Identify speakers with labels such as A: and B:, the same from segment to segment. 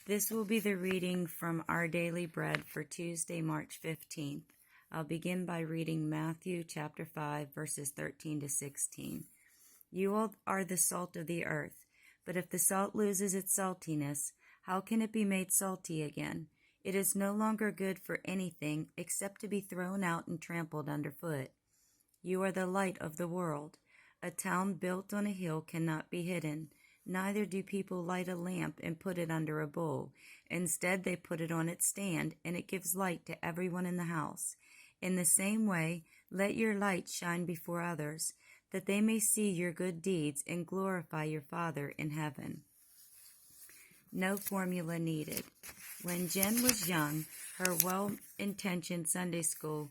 A: This will be the reading from Our Daily Bread for Tuesday, March 15th. I'll begin by reading Matthew chapter 5, verses 13 to 16. You all are the salt of the earth, but if the salt loses its saltiness, how can it be made salty again? It is no longer good for anything except to be thrown out and trampled underfoot. You are the light of the world. A town built on a hill cannot be hidden. Neither do people light a lamp and put it under a bowl. Instead, they put it on its stand, and it gives light to everyone in the house. In the same way, let your light shine before others, that they may see your good deeds and glorify your Father in heaven. No formula needed. When Jen was young, her well-intentioned Sunday school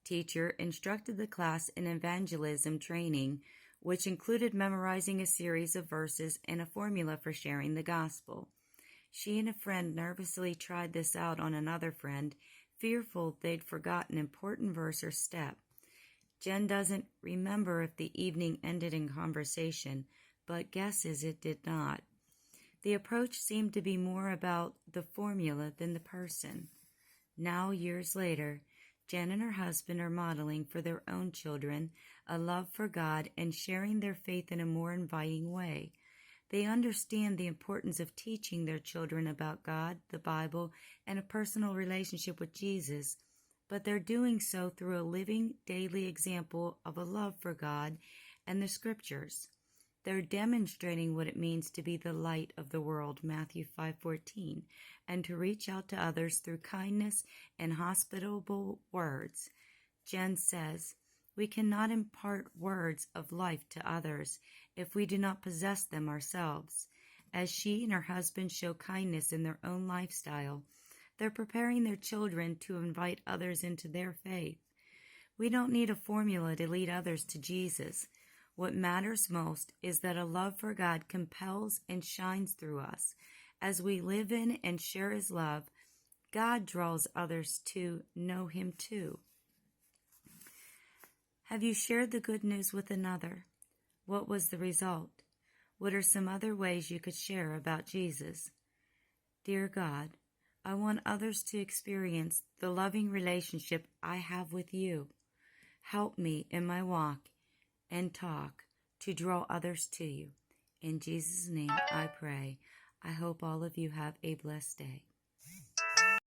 A: teacher instructed the class in evangelism training, which included memorizing a series of verses and a formula for sharing the gospel. She and a friend nervously tried this out on another friend, fearful they'd forgotten an important verse or step. Jen doesn't remember if the evening ended in conversation, but guesses it did not. The approach seemed to be more about the formula than the person. Now, years later, Jen and her husband are modeling for their own children a love for God and sharing their faith in a more inviting way. They understand the importance of teaching their children about God, the Bible, and a personal relationship with Jesus, but they're doing so through a living, daily example of a love for God and the Scriptures. They're demonstrating what it means to be the light of the world, Matthew 5:14, and to reach out to others through kindness and hospitable words. Jen says, we cannot impart words of life to others if we do not possess them ourselves. As she and her husband show kindness in their own lifestyle, they're preparing their children to invite others into their faith. We don't need a formula to lead others to Jesus. What matters most is that a love for God compels and shines through us. As we live in and share His love, God draws others to know Him too. Have you shared the good news with another? What was the result? What are some other ways you could share about Jesus? Dear God, I want others to experience the loving relationship I have with you. Help me in my walk and talk to draw others to you. In Jesus' name I pray. I hope all of you have a blessed day.